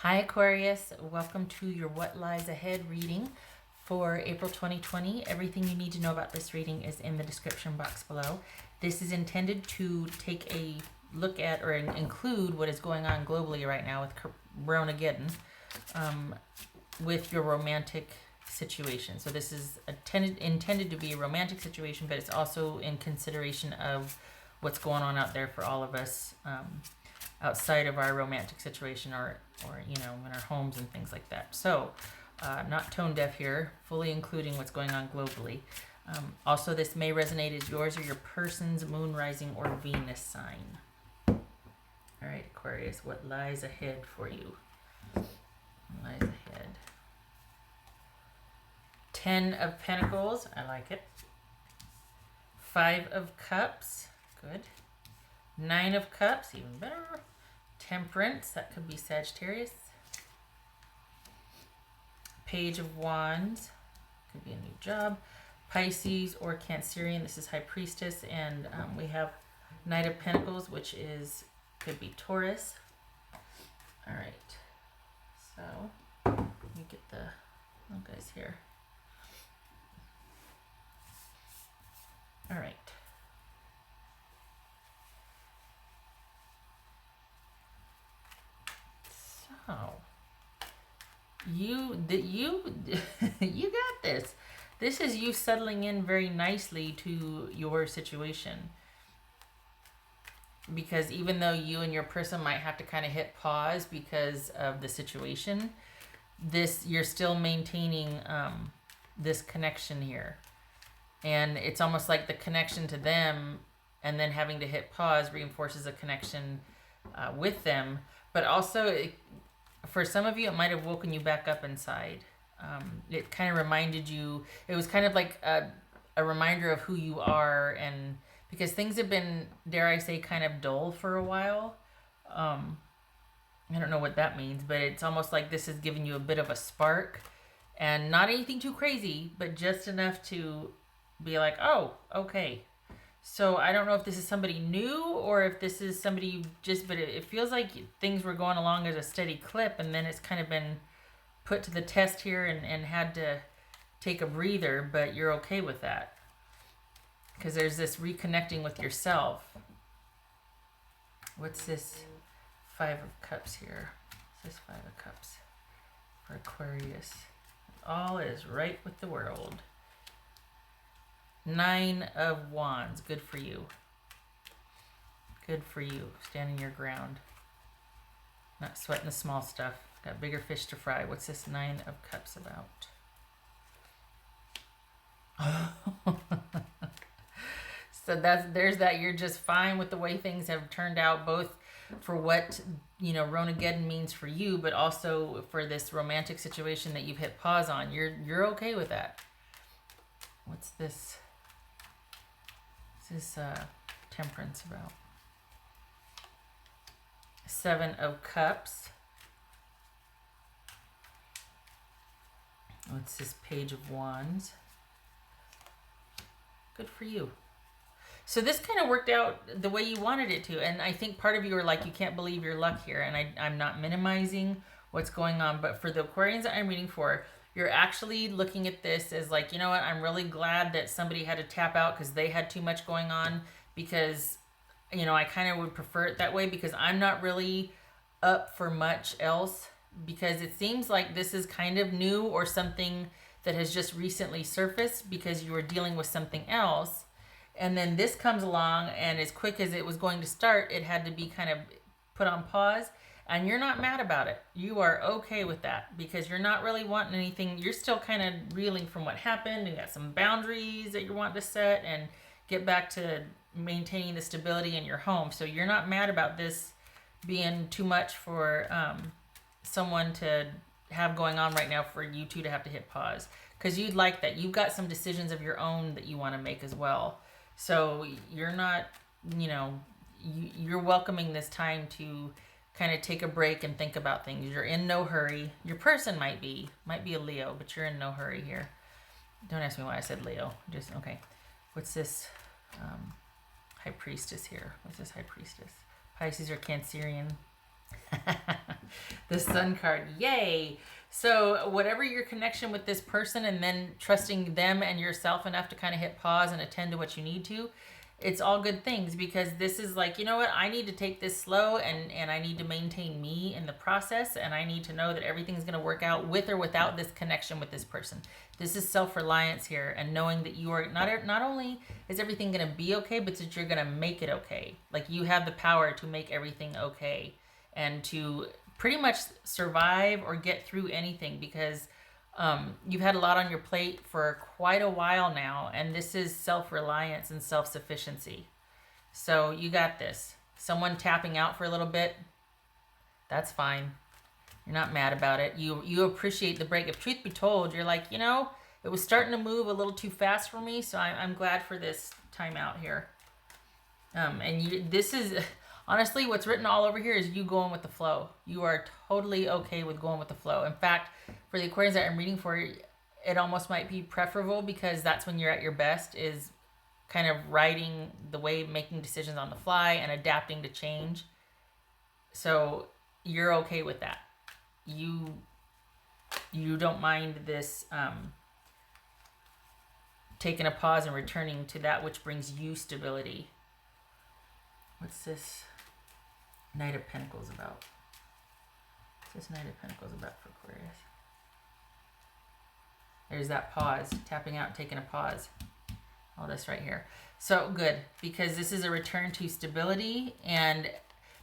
Hi Aquarius, welcome to your What Lies Ahead reading for April 2020. Everything you need to know about this reading is in the description box below. This is intended to take a look at or include what is going on globally right now with Coronageddon, with your romantic situation. So this is intended to be a romantic situation, but it's also in consideration of what's going on out there for all of us, outside of our romantic situation or you know, in our homes and things like that. So not tone deaf here, fully including what's going on globally. Also, this may resonate as yours or your person's moon, rising, or Venus sign. All right, Aquarius, what lies ahead for you? Lies ahead. 10 of Pentacles, I like it. 5 of Cups, good. 9 of Cups, even better. Temperance, that could be Sagittarius. Page of Wands, could be a new job. Pisces or Cancerian, this is High Priestess. And we have Knight of Pentacles, which is, could be Taurus. All right, so let me get the little guys here. All right. Oh, you you got this. This is you settling in very nicely to your situation. Because even though you and your person might have to kind of hit pause because of the situation, you're still maintaining this connection here. And it's almost like the connection to them and then having to hit pause reinforces a connection with them. But also, for some of you, it might have woken you back up inside. It kind of reminded you, it was kind of like a reminder of who you are, and because things have been, dare I say, kind of dull for a while. I don't know what that means, but it's almost like this is giving you a bit of a spark, and not anything too crazy, but just enough to be like, oh, okay. So I don't know if this is somebody new or if this is somebody you just, but it feels like things were going along at a steady clip, and then it's kind of been put to the test here and had to take a breather, but you're okay with that. Because there's this reconnecting with yourself. What's this 5 of Cups here? What's this 5 of Cups for Aquarius? All is right with the world. 9 of Wands, good for you. Good for you, standing your ground. Not sweating the small stuff. Got bigger fish to fry. What's this 9 of Cups about? So there's that. You're just fine with the way things have turned out, both for what, you know, Ronageddon means for you, but also for this romantic situation that you've hit pause on. You're okay with that. What's this? What's this Temperance about? 7 of Cups. What's this Page of Wands? Good for you. So this kind of worked out the way you wanted it to. And I think part of you are like, you can't believe your luck here. And I'm not minimizing what's going on. But for the Aquarians that I'm reading for, you're actually looking at this as like, you know what, I'm really glad that somebody had to tap out because they had too much going on. Because, you know, I kind of would prefer it that way because I'm not really up for much else. Because it seems like this is kind of new or something that has just recently surfaced because you were dealing with something else. And then this comes along, and as quick as it was going to start, it had to be kind of put on pause. And you're not mad about it. You are okay with that because you're not really wanting anything. You're still kind of reeling from what happened. You got some boundaries that you want to set and get back to maintaining the stability in your home. So you're not mad about this being too much for someone to have going on right now for you two to have to hit pause, because you'd like that. You've got some decisions of your own that you want to make as well. So you're not, you know, you're welcoming this time to kind of take a break and think about things. You're in no hurry. Your person might be a Leo, but you're in no hurry here. Don't ask me why I said Leo. Just, okay. What's this High Priestess here? What's this High Priestess? Pisces or Cancerian? The Sun card. Yay. So whatever your connection with this person, and then trusting them and yourself enough to kind of hit pause and attend to what you need to, it's all good things, because this is like, you know what, I need to take this slow, and I need to maintain me in the process, and I need to know that everything's going to work out with or without this connection with this person. This is self-reliance here, and knowing that you are not only is everything going to be okay, but that you're going to make it okay. Like, you have the power to make everything okay and to pretty much survive or get through anything, because you've had a lot on your plate for quite a while now, and this is self-reliance and self-sufficiency. So you got this. Someone tapping out for a little bit, that's fine. You're not mad about it. You appreciate the break. If truth be told, you're like, you know, it was starting to move a little too fast for me, so I'm glad for this time out here. This is... Honestly, what's written all over here is you going with the flow. You are totally okay with going with the flow. In fact, for the Aquarians that I'm reading for, it almost might be preferable, because that's when you're at your best, is kind of riding the wave, making decisions on the fly, and adapting to change. So you're okay with that. You don't mind this taking a pause and returning to that which brings you stability. What's this Knight of Pentacles about? What's this Knight of Pentacles about for Aquarius? There's that pause, tapping out, taking a pause. All this right here. So good, because this is a return to stability, and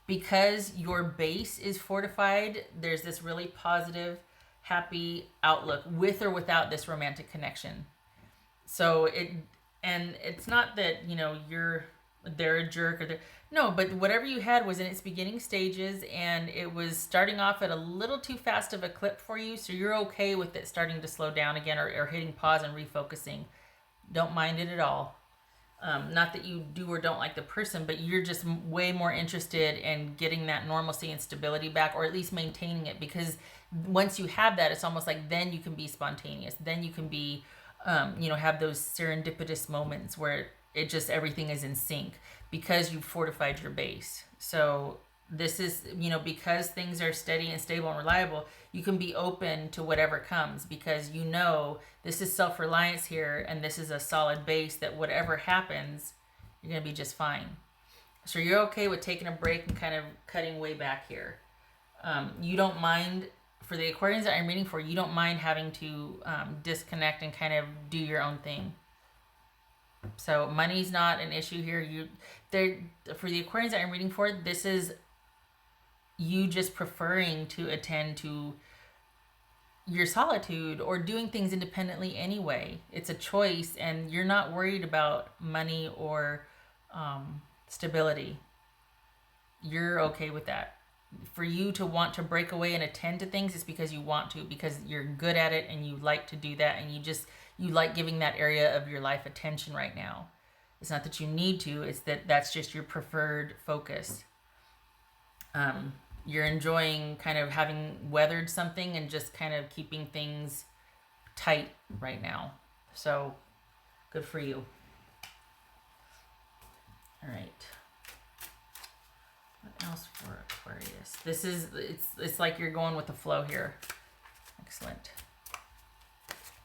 because your base is fortified, there's this really positive, happy outlook with or without this romantic connection. So it's not that, you know, they're a jerk, or no, but whatever you had was in its beginning stages, and it was starting off at a little too fast of a clip for you, so you're okay with it starting to slow down again, or hitting pause and refocusing. Don't mind it at all. Not that you do or don't like the person, but you're just way more interested in getting that normalcy and stability back, or at least maintaining it, because once you have that, it's almost like then you can be spontaneous, then you can be have those serendipitous moments where it just, everything is in sync, because you've fortified your base. So this is, because things are steady and stable and reliable, you can be open to whatever comes, because this is self-reliance here, and this is a solid base that whatever happens, you're going to be just fine. So you're okay with taking a break and kind of cutting way back here. You don't mind, for the Aquarians that I'm reading for, you don't mind having to disconnect and kind of do your own thing. So money's not an issue here. For the Aquarians that I'm reading for, this is you just preferring to attend to your solitude or doing things independently anyway. It's a choice, and you're not worried about money or stability. You're okay with that. For you to want to break away and attend to things, it's because you want to, because you're good at it and you like to do that, and you like giving that area of your life attention right now. It's not that you need to, it's that's just your preferred focus. You're enjoying kind of having weathered something and just kind of keeping things tight right now. So good for you. All right. What else for Aquarius? It's like you're going with the flow here. Excellent.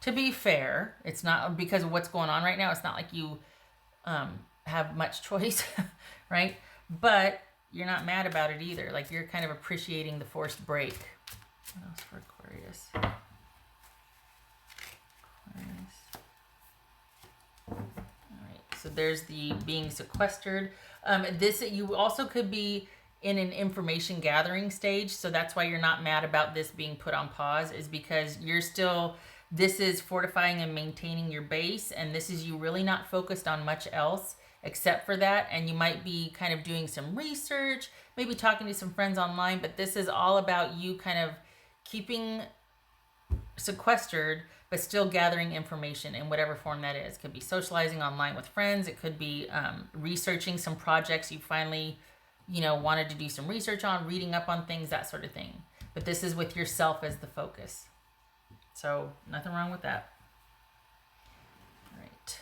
To be fair, it's not, because of what's going on right now, it's not like you have much choice, right? But you're not mad about it either. Like, you're kind of appreciating the forced break. What else for Aquarius? All right, so there's the being sequestered. You also could be in an information gathering stage, so that's why you're not mad about this being put on pause, is because this is fortifying and maintaining your base, and this is you really not focused on much else except for that, and you might be kind of doing some research, maybe talking to some friends online, but this is all about you kind of keeping sequestered, but still gathering information in whatever form that is. It could be socializing online with friends. It could be researching some projects you finally, wanted to do some research on, reading up on things, that sort of thing. But this is with yourself as the focus. So nothing wrong with that. All right.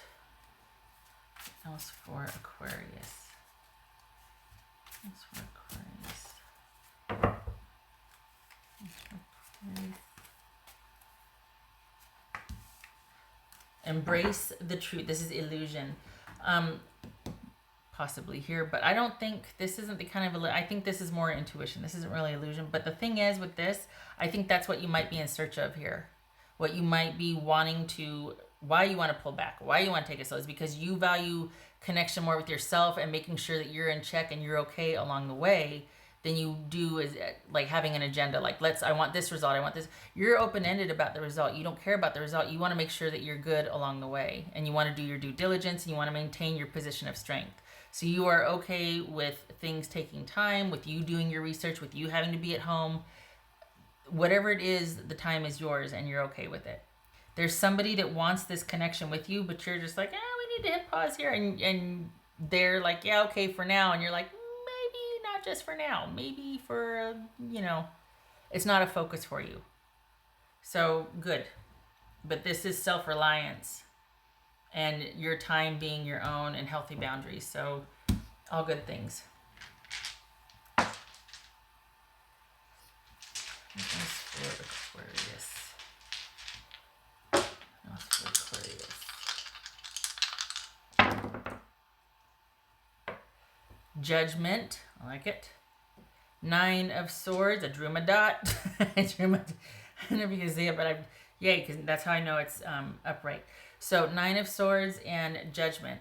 What else for Aquarius? Embrace the truth. This is illusion. Possibly here, but I don't think this isn't the kind of, I think this is more intuition. This isn't really illusion. But the thing is with this, I think that's what you might be in search of here. What you might be wanting to, why you want to pull back, why you want to take it slow is because you value connection more with yourself and making sure that you're in check and you're okay along the way than you do is like having an agenda. Like, I want this result. I want this. You're open-ended about the result. You don't care about the result. You want to make sure that you're good along the way, and you want to do your due diligence, and you want to maintain your position of strength. So you are okay with things taking time, with you doing your research, with you having to be at home. Whatever it is, the time is yours and you're okay with it. There's somebody that wants this connection with you, but you're just like, we need to hit pause here. And they're like, yeah, okay, for now. And you're like, maybe not just for now. Maybe for, it's not a focus for you. So good. But this is self-reliance. And your time being your own and healthy boundaries. So, all good things. For Aquarius. For Aquarius. Judgment. I like it. 9 of Swords. I drew my dot. I never can see it, but yay, because that's how I know it's upright. So 9 of Swords and Judgment.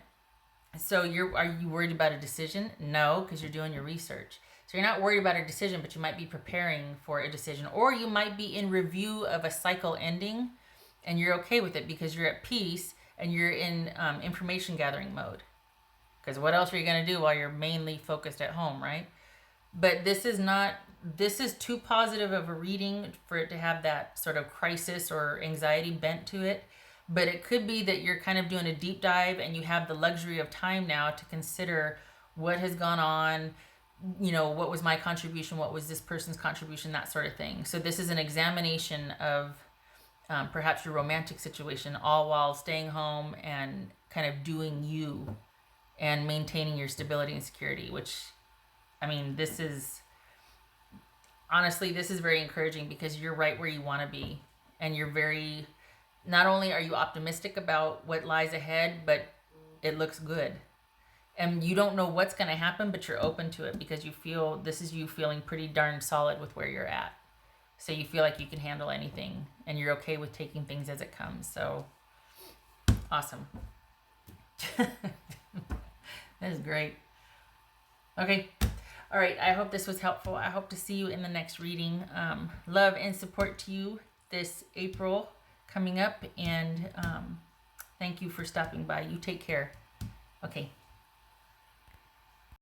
So are you worried about a decision? No, because you're doing your research. So you're not worried about a decision, but you might be preparing for a decision. Or you might be in review of a cycle ending, and you're okay with it because you're at peace and you're in information gathering mode. Because what else are you going to do while you're mainly focused at home, right? But this is too positive of a reading for it to have that sort of crisis or anxiety bent to it. But it could be that you're kind of doing a deep dive and you have the luxury of time now to consider what has gone on, what was my contribution, what was this person's contribution, that sort of thing. So this is an examination of perhaps your romantic situation, all while staying home and kind of doing you and maintaining your stability and security, which, this is very encouraging because you're right where you want to be. And you're not only are you optimistic about what lies ahead, but it looks good. And you don't know what's going to happen, but you're open to it because you feel this is you feeling pretty darn solid with where you're at. So you feel like you can handle anything and you're okay with taking things as it comes. So awesome. That is great. Okay. All right. I hope this was helpful. I hope to see you in the next reading. Love and support to you this April coming up, and thank you for stopping by. You take care. Okay.